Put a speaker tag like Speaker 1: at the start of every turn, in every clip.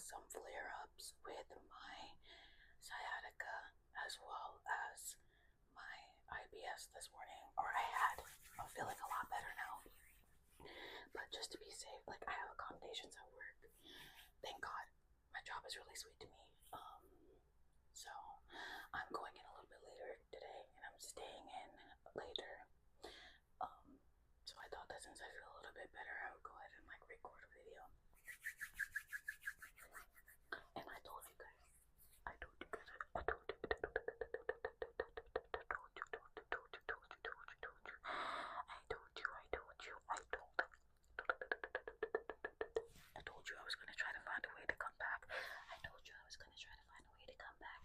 Speaker 1: some flare-ups with my sciatica as well as my IBS this morning, or I had. I'm feeling a lot better now. But just to be safe, like I have accommodations at work. Thank God. My job is really sweet to me. So I'm going in a little bit later today and I'm staying in later. So I thought that since I feel a little bit better, I would go ahead and like record a video. And I told you guys, I told you, I told you, I told you, I was gonna try to find a way to come back. I told you I was gonna try to find a way to come back.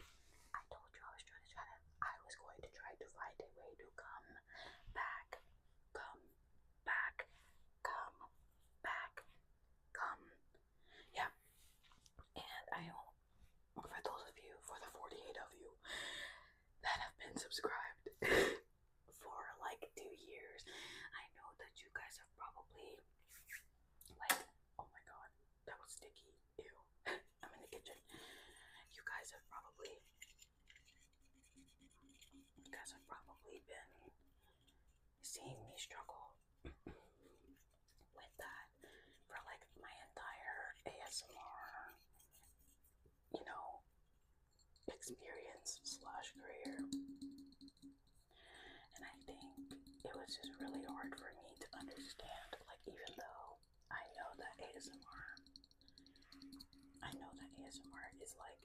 Speaker 1: I told you I was going to try to find a way to come back. Come back. Come back. Come. Yeah. And I hope for those of you, for the 48 of you that have been subscribed for like 2 years, I know that you guys have probably like, oh my god, that was sticky. Ew. I'm in the kitchen. You guys have probably been seeing me struggle with that for like my entire ASMR, experience / career. And I think it was just really hard for me to understand, like even though I know that ASMR is like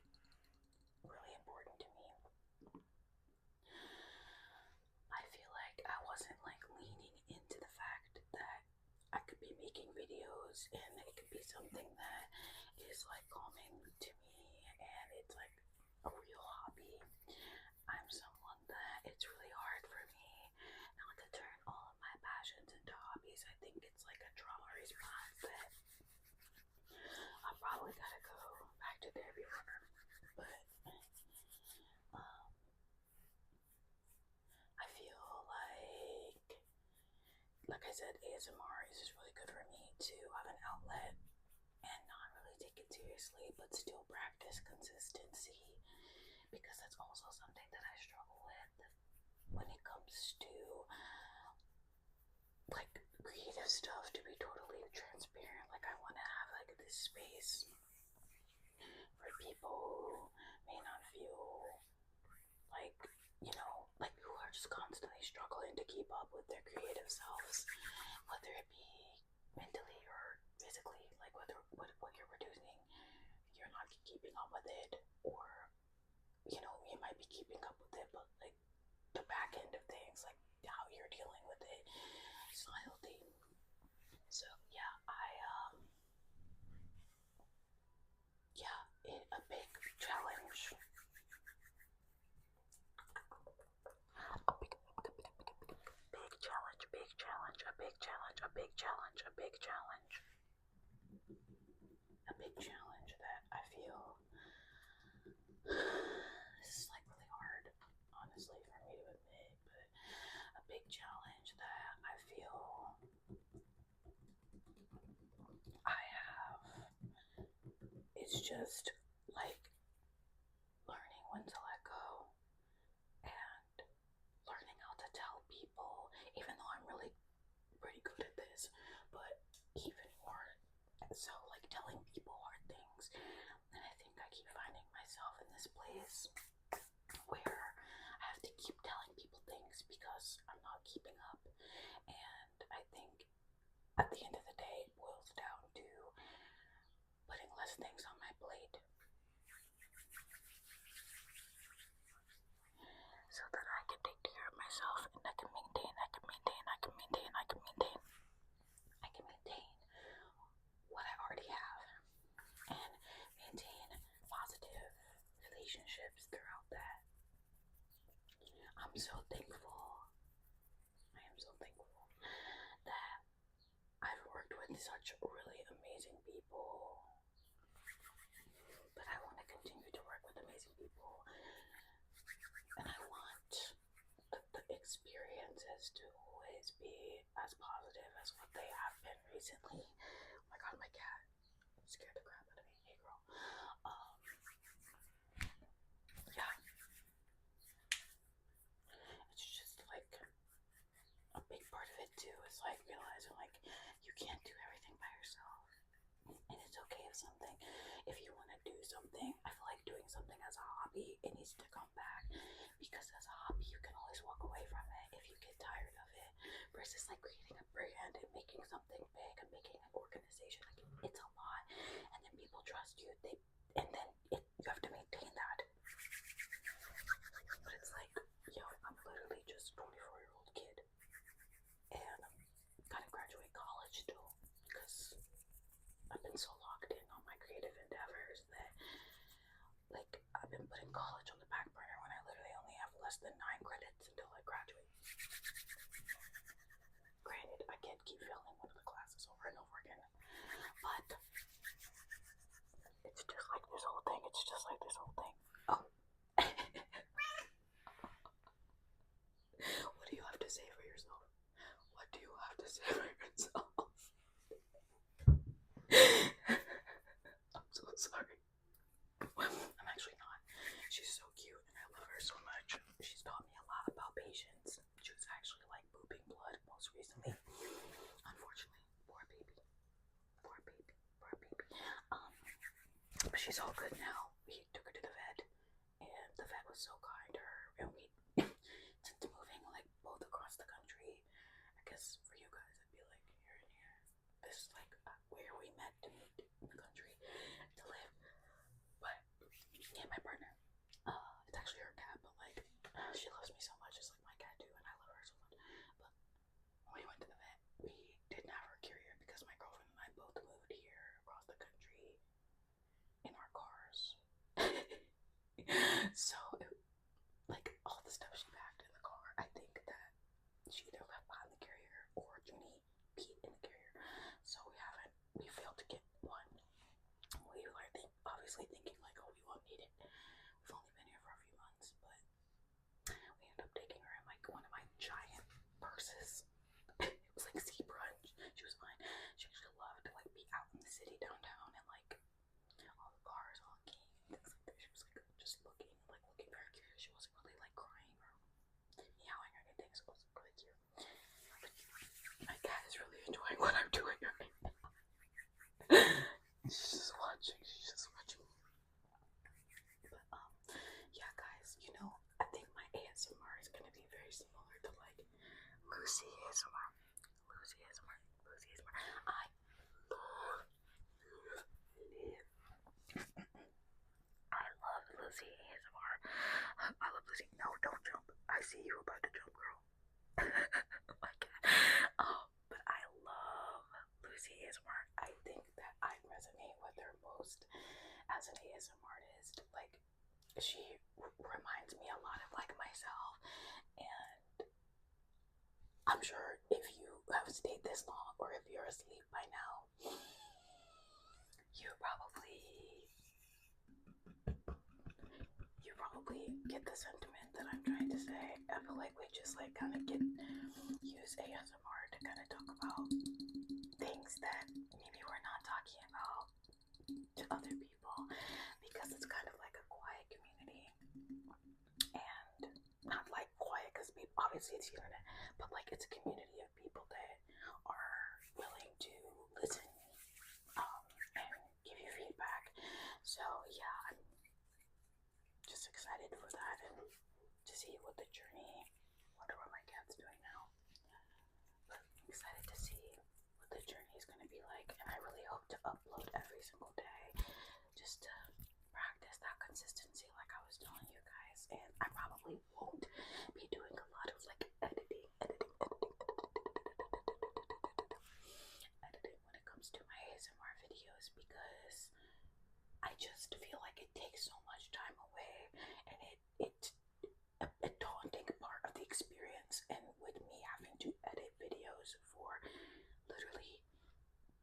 Speaker 1: really important to me, I feel like I wasn't like leaning into the fact that I could be making videos and it could be something that is like calming to me and it's like a real hobby. I'm someone that it's really hard for me not to turn all of my passions into hobbies. I think it's like a trauma response that I probably gotta go back to therapy for. But I feel like I said, ASMR is just really good for me to have an outlet and not really take it seriously, but still practice consistency, because that's also something that I struggle with when it comes to like creative stuff. To be totally transparent, like I want to have like this space for people who may not feel like, like who are just constantly struggling to keep up with their creative selves, whether it be mentally or physically, like whether what you're producing, you're not keeping up with it, or you might be keeping up with it, but like the back end of things, like how you're dealing with it, it's not healthy. So yeah, a big challenge. A big challenge that I feel this is like really hard, honestly, for me to admit, but a big challenge that I feel I have is just like learning when to let go and learning how to tell people, even though I'm really pretty good at this, but even more so like telling people hard things. And I think I keep finding myself in this place where I have to keep telling people things because I'm not keeping up. And I think at the end of the day it boils down to putting less things on my plate so that I can take care of myself and I can maintain what I already have and maintain positive relationships throughout that. I'm so thankful. I am so thankful that I've worked with such really amazing people, but I want to continue to work with amazing people, and I want the experiences to always be as positive as what they have been recently. Oh my god, my cat scared the crap out of me. Hey girl. too. It's like realizing like you can't do everything by yourself. And it's okay if you want to do something, I feel like doing something as a hobby, it needs to come back. Because as a hobby, you can always walk away from it if you get tired of it. Versus like creating a brand and making something big and making an organization. Like it's a lot. And then people trust you. And then you have to maintain that. But it's like, yo, I'm literally just a 24-year-old kid. And I'm gotta graduate college still. Because I've been so locked in on my creative endeavors that like I've been putting college on the back burner when I literally only have less than 9 credits until I graduate. Granted, I can't keep failing one of the classes over and over again, but it's just like this whole thing. Oh. What do you have to say for yourself? What do you have to say for yourself? I'm so sorry. I'm actually not. She's so cute and I love her so much. She's taught me a lot about patience. She was actually like pooping blood most recently. Unfortunately, poor baby. But she's all good now. We took her to the vet and the vet was so kind to her, and we since moving like both across the country, I guess for you guys it'd be like here and here. This is like where we met to meet in the country to live. But yeah, my partner, it's actually her cat, but like she loves me so much, just like my cat do, and I love her so much. But when we went to the vet, we didn't have her carrier because my girlfriend and I both moved here across the country in our cars. So like all the stuff she packed in the car, I think that she either left behind the carrier or Junie peed in the carrier. So we failed to get one. We were obviously thinking like, oh, we won't need it. We've only been here for a few months, but we ended up taking her in like one of my giant purses. It was like sea brunch. She was fine. She actually loved to like be out in the city downtown and like all the cars honking and things like that. She was like just looking very curious. She wasn't really like crying or meowing or anything, so it was really cute. But my cat is really enjoying what I'm doing right now. She's just watching. But yeah, guys, I think my ASMR is gonna be very similar to like Lucy ASMR. I love Lucy ASMR. I love Lucy. No, don't jump. I see you about to jump, girl. Oh my god. But I love Lucy ASMR. I think that I resonate with her most as an ASMR artist. Like, she reminds me a lot of like myself, and I'm sure if you have stayed this long or if you're asleep by now, you probably get the sentiment that I'm trying to say. I feel like we just like kind of use ASMR to kind of talk about things that maybe we're not talking about to other people, because it's kind of like a quiet community, and not like quiet because obviously it's the internet, but like it's a community of people that are willing to listen and give you feedback. So yeah, I'm just excited for that and to see what the journey. Wonder what my cat's doing now. But I'm excited to see what the journey is going to be like, and I really hope to upload every single day just to practice that consistency like I was telling you guys. And I probably won't be doing a lot of like editing when it comes to my ASMR videos, because I just feel like it takes so much time away, and it's a daunting part of the experience. And with me having to edit videos for literally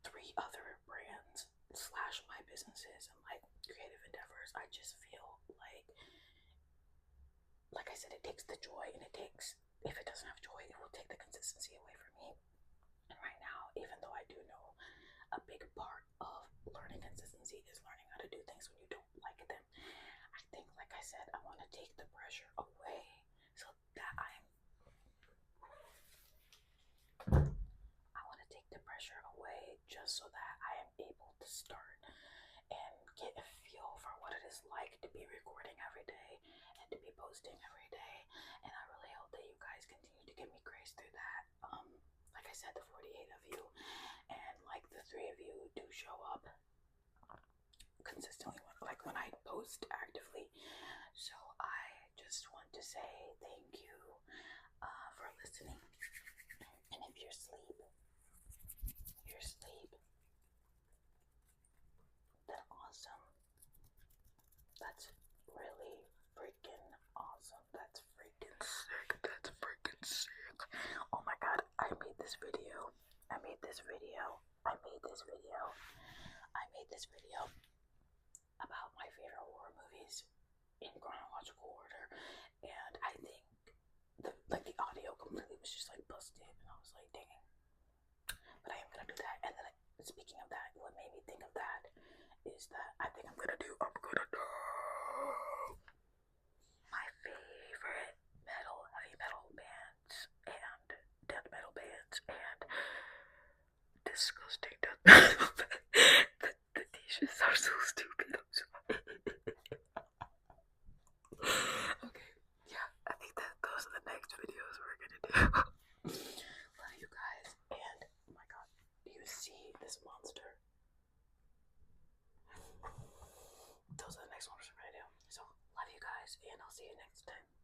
Speaker 1: 3 other brands slash my businesses and like creative endeavors, I just feel like I said, it takes the joy, and if it doesn't have joy, it will take the consistency away from me. And right now, even though I do know a big part of learning consistency is learning how to do things when you don't like them, I think, like I said, I want to take the pressure away so that posting every day, and I really hope that you guys continue to give me grace through that. Like I said, the 48 of you, and like the 3 of you do show up consistently, like when I post actively. So I just want to say thank you for listening. And if you're asleep, then awesome. That's really freaking awesome. That's freaking sick. That's freaking sick. Oh my god, I made this video about my favorite horror movies in chronological order, and I think the audio completely was just like busted, and I was like, dang. But I am gonna do that. And then speaking of that, what made me think of that is that I think I'm gonna do my favorite heavy metal bands and death metal bands and disgusting death metal bands. The t-shirts are so stupid. I'm sorry. Okay, yeah, I think that those are the next videos we're gonna do. Love you guys, and oh my god, do you see this monster? Those are the next ones we're gonna do. So, love you guys, and I'll see you next time.